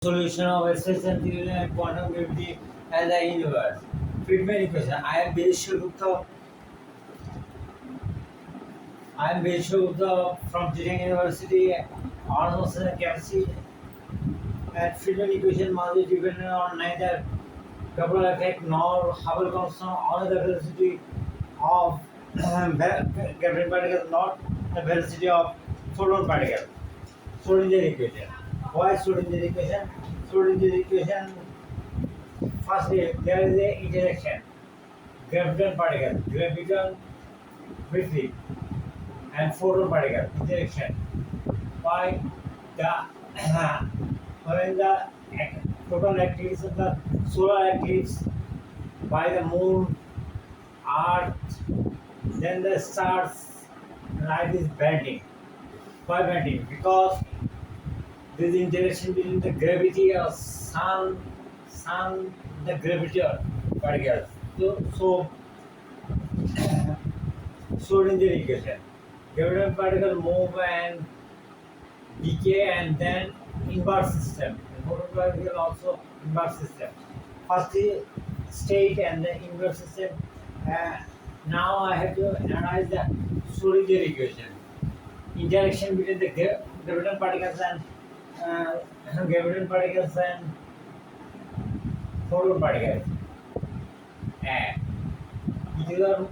Solution of special theory and quantum gravity and the universe. Friedmann equation. I am Beshu Gupta from Jetir University, honors and chemistry. And Friedmann equation must be dependent on neither Doppler effect nor Hubble constant or the velocity of graviton particles, not the velocity of photon particles. Schrodinger equation. Why Schrodinger equation? Schrodinger equation. Firstly, there is a interaction. Graviton particle, graviton briefly, and photon particle interaction. Why the when the total activities of the solar eclipse by the moon, earth, then the stars, light is bending. Why bending? Because there is interaction between the gravity of sun, the gravity of particles. So stored in the equation. Graviton particle move and decay and then inverse system. The photon particle also inverse system. First is state and the inverse system. Uh, Now I have to analyze the Schrodinger equation. Interaction between the graviton particles and graviton particles and photon particles. And it is a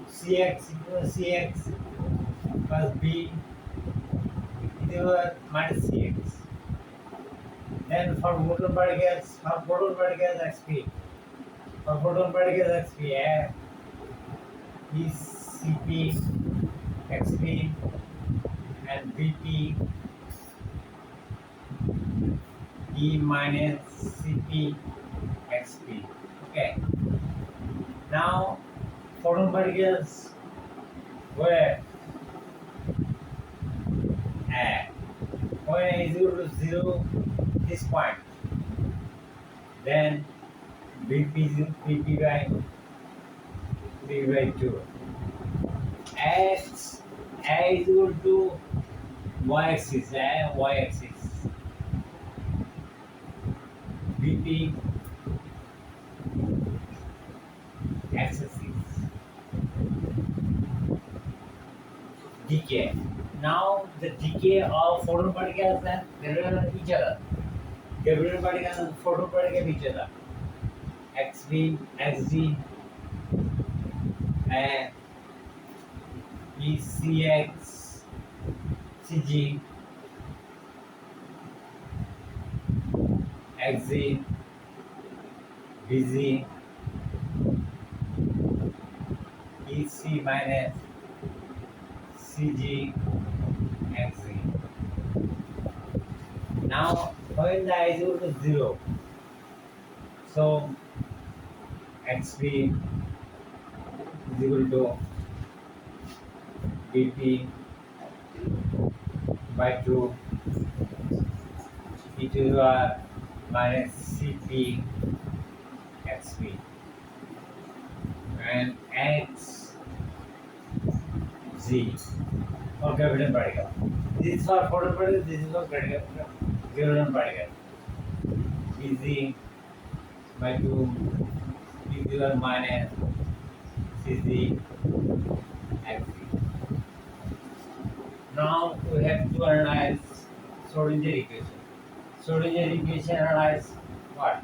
Cx equals Cx plus B it is a minus Cx. Then for photon particles XP. For photon particles XP is Cp XP and Bp E minus Cp XP. Okay. Now photon particles where when a is equal to 0 this point, then Bp is Bp by 3 by 2. X A is equal to y axis, y axis. Bp x axis. Decay. Now the decay of photon particles and graviton each other. Graviton particles and photon particles each other. Xv, Xg, and ECX, CG, XZ, BZ, EC minus CG, XZ. Now, when the I is equal to 0, so XP is equal to BP by 2 e to the power minus CP XP and X Z for graviton particle. This is for photon particle, this is for graviton particle. BZ by 2 e to the power minus CZ XZ. Now we have to analyze Schrodinger equation. Schrodinger equation analyze what?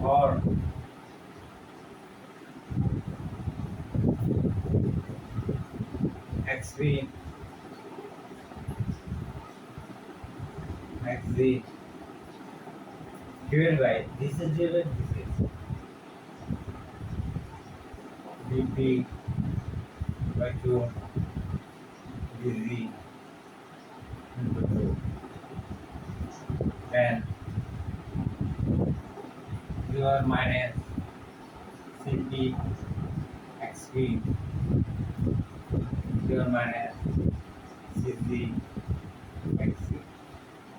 Or XV, XZ divided by this is divided this is BP by 2 BZ into 2. Then 0 minus CP XP 0 minus CZ XC.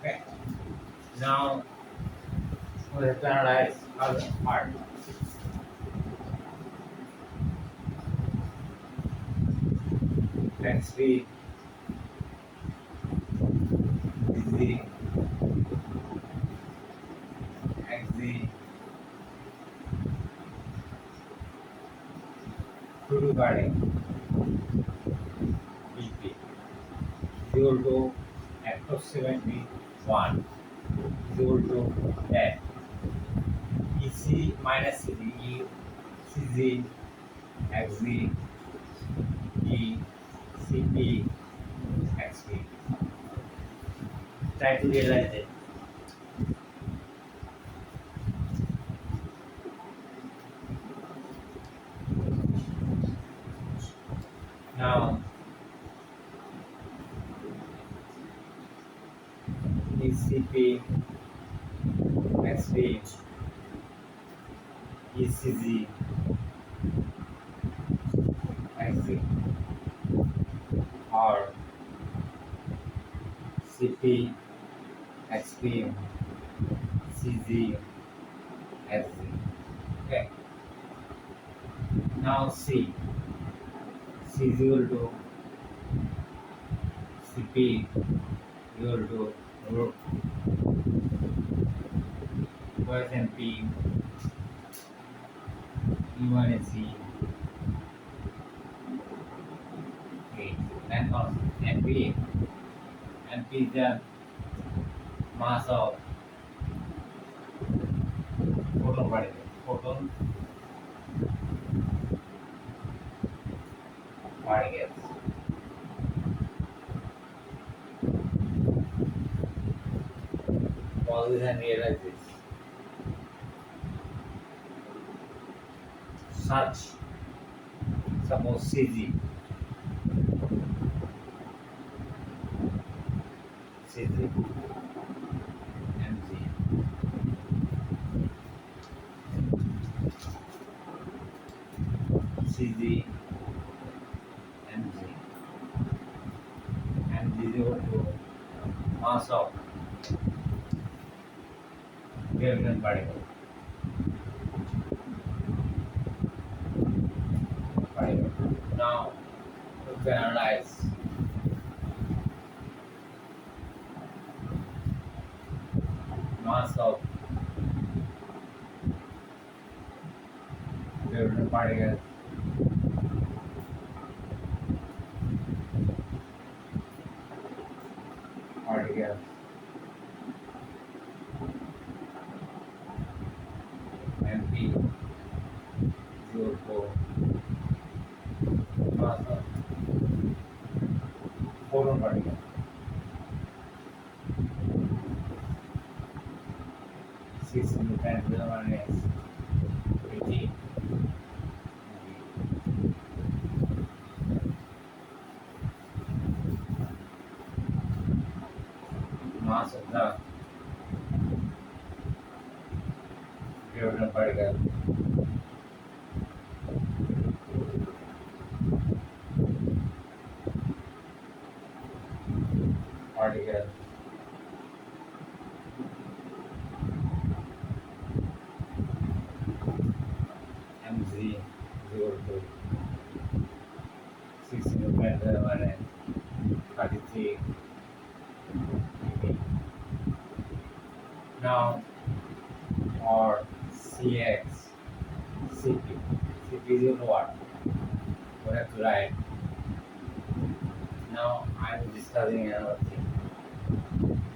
Okay. Now we have to analyze other part. XP BZ regarding BP equal to approximately 1 is equal to 10. EC minus CG, CG, XZ, E, CP, XP. Try to realize it. Now, ECP, XP, ECG, XZ, or CP, XP, CG, XZ. Okay. Now C is equal to CP equal to root and P E minus C 8. Then comes NP. NP is the mass of photon particle. Photon particles. Pause this and realize this. Such, suppose CG, MG, CG, MG, and is equal to mass of graviton particle. Now we can analyze mass of graviton particle MP 04 mass of photon particle 6 into 10 to the minus 18 mass of the graviton particle mg 02 6 into 10 to the minus 33 now or CX CP is equal to what? We have to write. Now I am discussing another thing.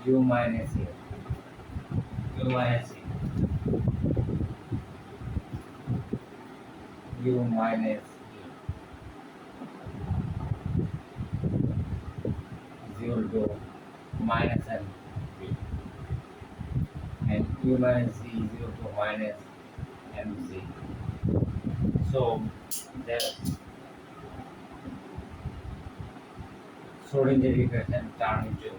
U minus E. U minus E. U minus E is equal to minus MP. And U minus E is equal to minus MC. So the Schrodinger equation turn into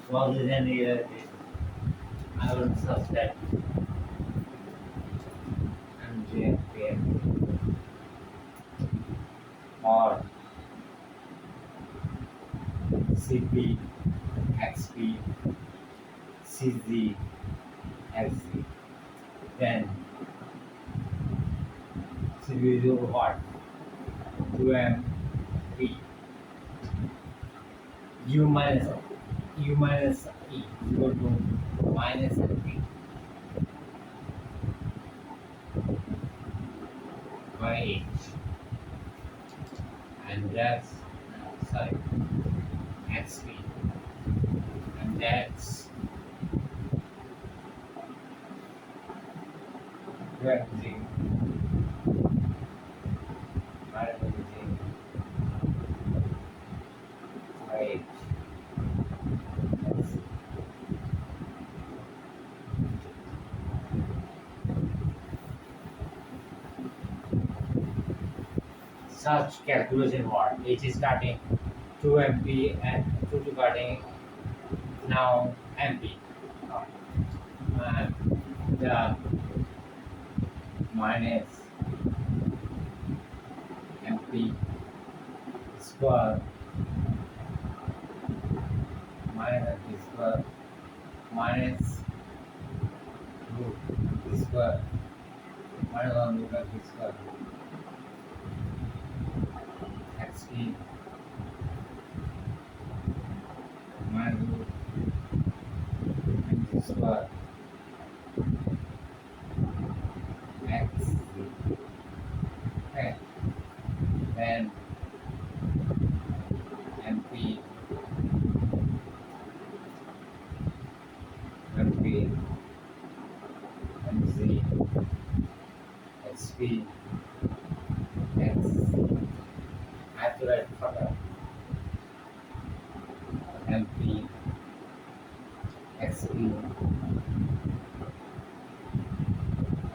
what is an error? I will subtract MGFPM or CP, XP, CZ, XZ. Then CP is equal to what? 2MP. U minus E is equal to minus MP by H, and that's sorry XP, and that's gravity by H. Such calculation what H is starting 2 MP and 2 starting now MP. And the minus MP square minus MP square minus root MP square minus 1 root MP square XP minus root MP square X. Okay. Then MP MP MC XP X. I have to write further. MP XP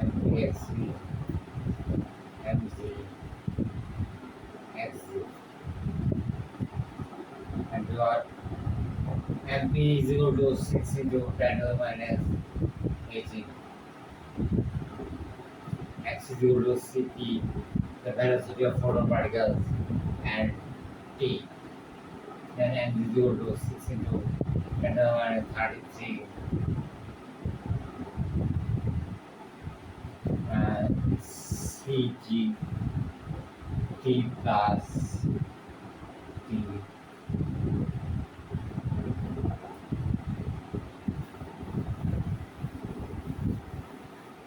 MP XP MC X. And what MP is equal to 6 into 10 to the minus 18. X is equal to Cp, the velocity of photon particles, and T. Then M is equal to 6 into 10 to the minus 33. And Cg T plus T.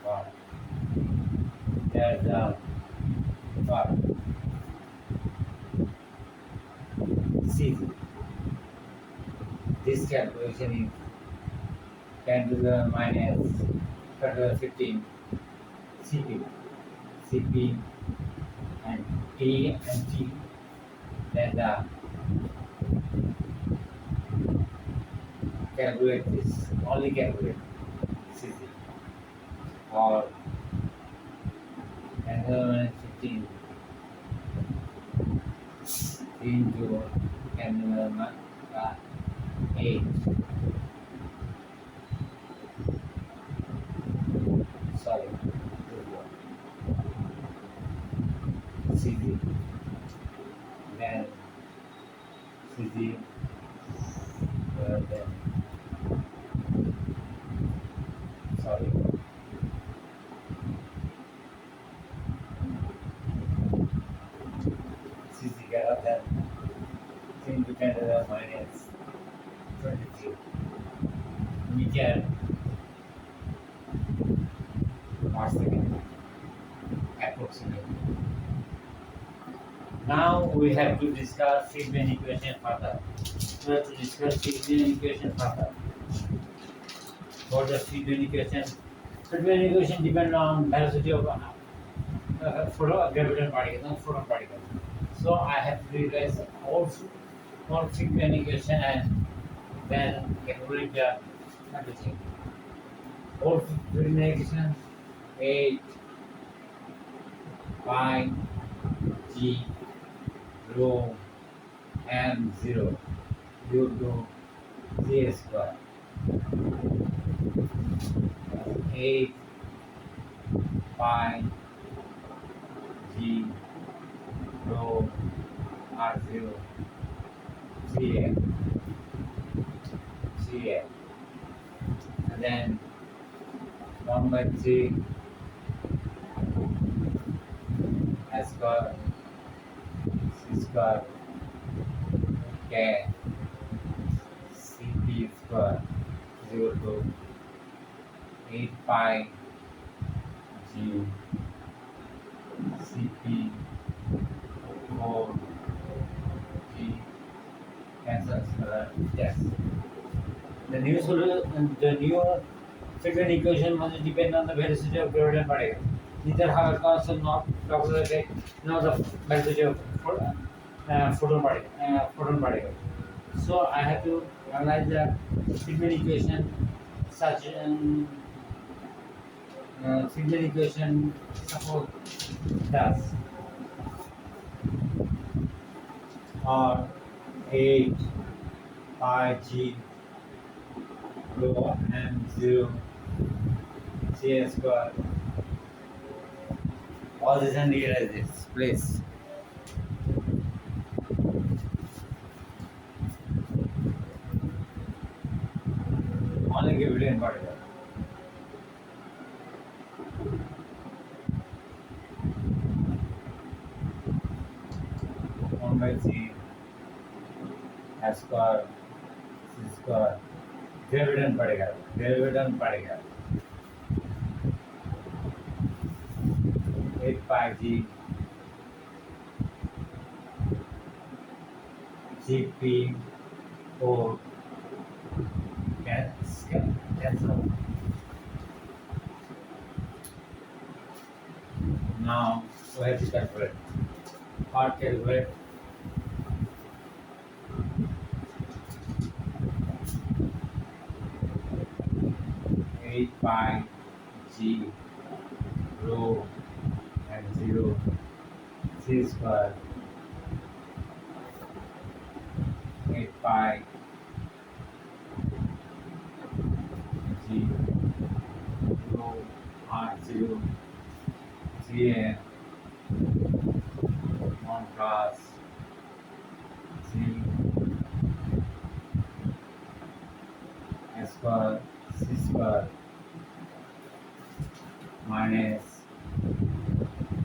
Wow. There's the part. Cg. This calculation is 10 to the minus 10 to the 15 Cp. Cp and T and T. Then the calculate this. Only calculate Cg. Or 10 to the minus 15 into 10 to the minus 8. Sorry. Cg. Then Cg. Then sorry. Cg got then 10 to 10 to the minus 23. We can per second approximately. Now we have to discuss Friedmann equation further. We have to discuss Friedmann equation further. For the Friedmann equation depends on velocity of graviton particles, not photon particles. So I have to revise all Friedmann equation and then calculate the everything. All Friedmann equation 8 pi g rho m0 due to g square 8 pi g rho r0 Ga and then 1 by 3 s square c square k cp square equal to 8 pi g Cp 4 g cancels. Yes. The new Friedmann equation must depend on the velocity of graviton particle. Neither have constant not calculate nor the velocity of photon particle. So I have to analyze the Friedmann equation such Friedmann equation suppose thus or 8 pi g rho m 0 c square. All this and realize this please. Only graviton particle. 1 by g s square c square. Graviton particle. Graviton particle. 8 pi g Gp 4 cancel. Now we have to calculate. What calculate? Eight pi g rho and 0 c square 8 pi g rho r 0 g n 1 plus g s square c square minus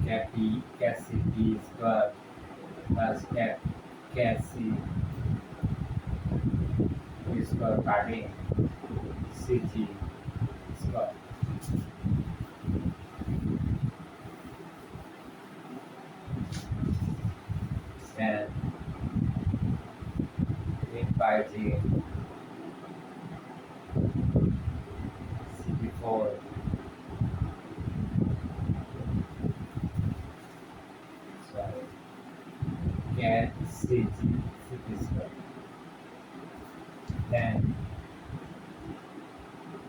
cat c t square plus cat c t square cutting c g square. Then 8 pi g CP4 sorry cat CG CP square. Then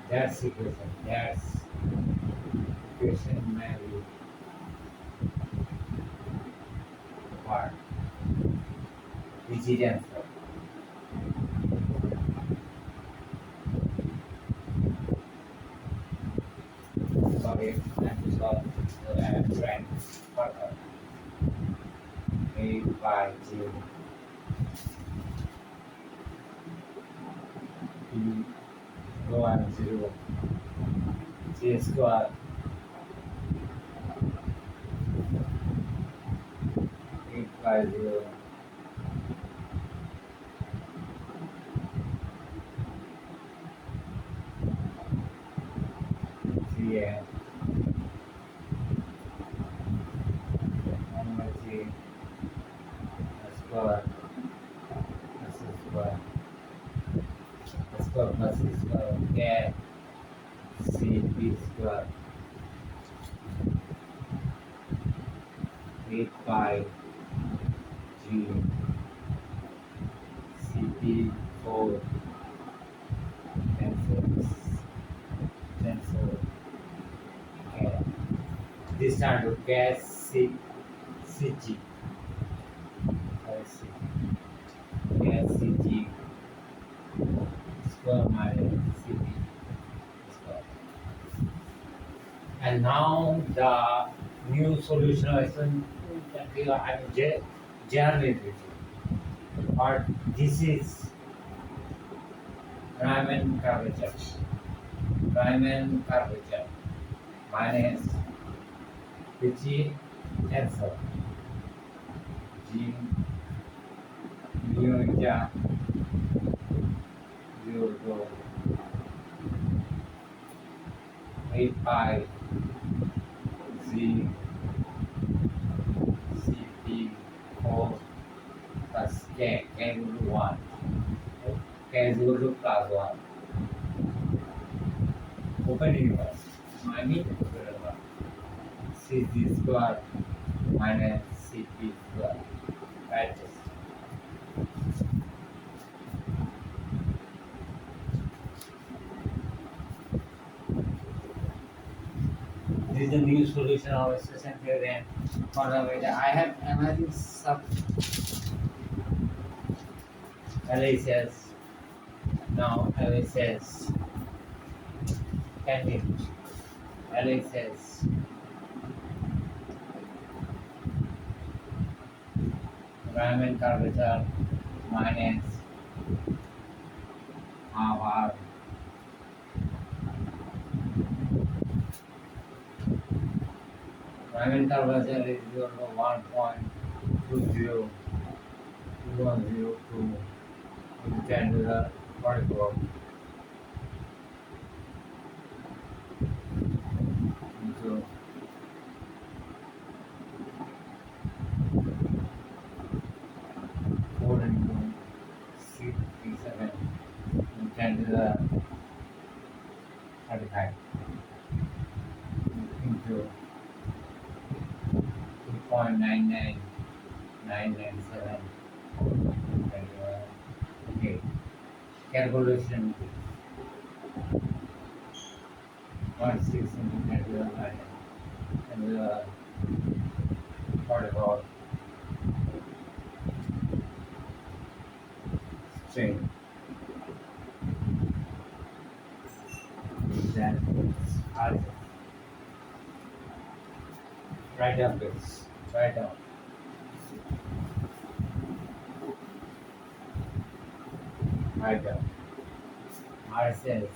that's equation. That's equation maybe part which is answer. Sorry, I have to solve the trend further. 8 pi g p rho and 0 c square 8 pi 0 c n 1 by g square s square plus c square cat c p square 8 pi g cp 4 cancel cat. This time to cat c cg cat cg square minus cp square. And now the new solution I mean generated. But this is Friedmann curvature. Friedmann curvature minus which is answer g mu ja 0 to 8 pi z cp 4 plus k equal to 1. K is equal to plus 1. Open universe. I mean cg square minus cp square. Right? This is the new solution of expression theory and fundamental. I have another sub analysis. Now analysis continues. Analysis Raman curvature minus half r. Raman curvature is equal to 1.202102 into 10 to the 44 into 4 into 67 into 10 to the 35 into 2.99997. Okay. Calculation 0.6 into 10 to the 9 and the 44 strain. That is write down this. Write down. Write down. R says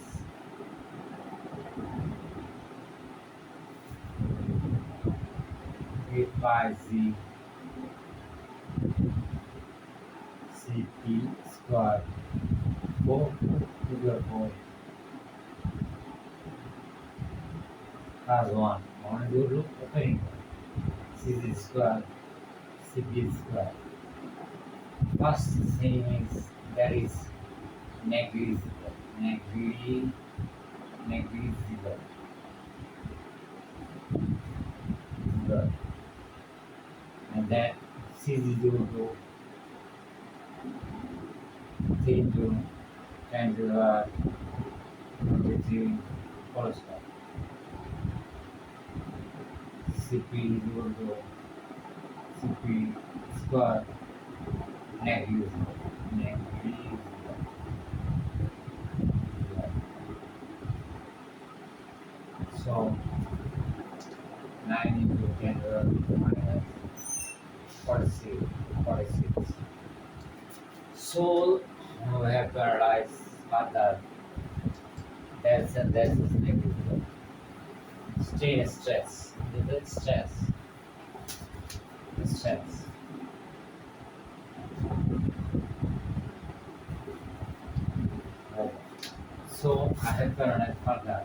8 pi z cp square 4 to the 4 plus 1. I want to do opening cg square cp square. First thing is that is negligible. Negligible. Good. And then c is equal to 3 into 10 to the 23 whole square. Cp is equal to cp square negligible. So 9 into 10 to the minus 46. So we have to analyze further. That's is negligible. Stress. So I have to analyze further.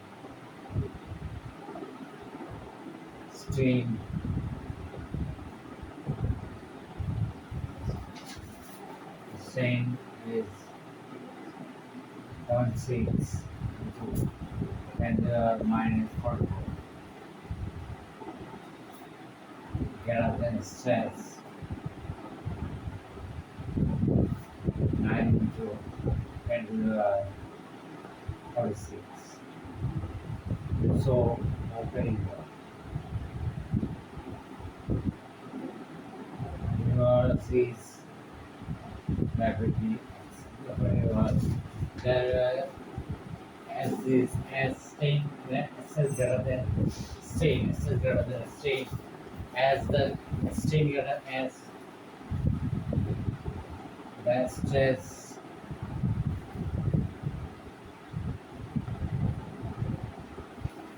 Strain is 0.6 and minus 44. Greater than stress 9 into 10 to the 46. So opening universe is rapidly there as this as strain S is greater than strain as the strain greater as the stress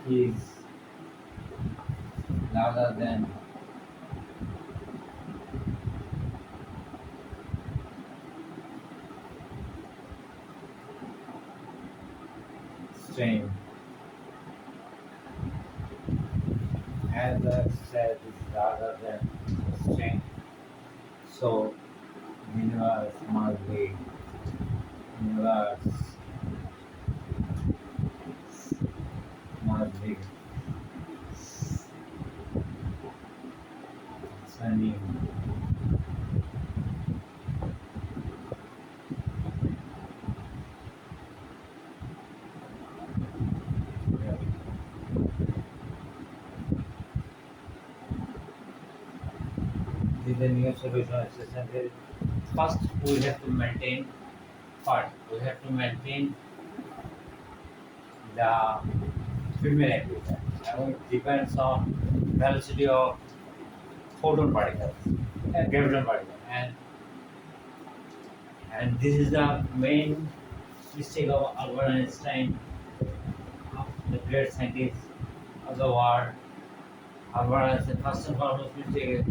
is larger than strain. as I said, is rather than strength. So universe must be universe must be concerning gravity. This is the new solution of system theory. First, we have to maintain what? We have to maintain the Friedmann equation. And it depends on velocity of photon particles and graviton particles. And this is the main mistake of Albert Einstein, the great scientist of the world. Albert Einstein first and foremost mistake is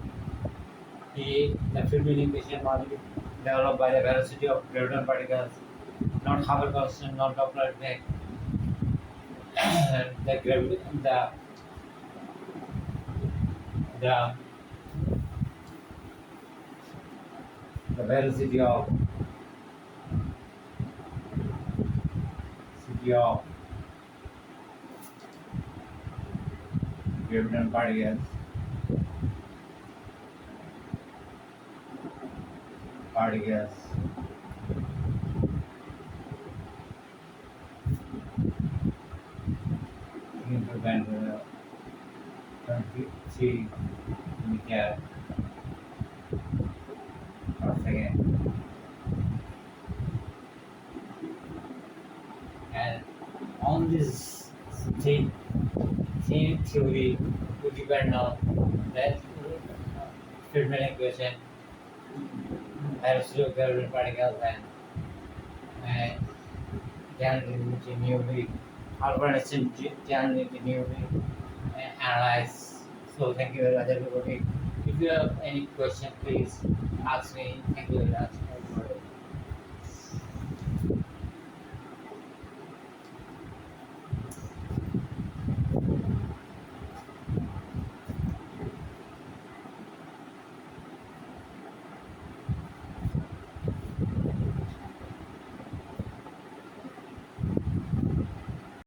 the Friedmann equation was developed by the velocity of graviton particles, not Hubble constant, not Doppler effect. the gravity, the the velocity of graviton particles into band 23 meter per second. And on this same, same theory would depend on that Friedmann equation, velocity of graviton particles, and generally newly Albert Einstein generally newly analyze. So thank you very much everybody. If you have any question, please ask me. Thank you very much everybody.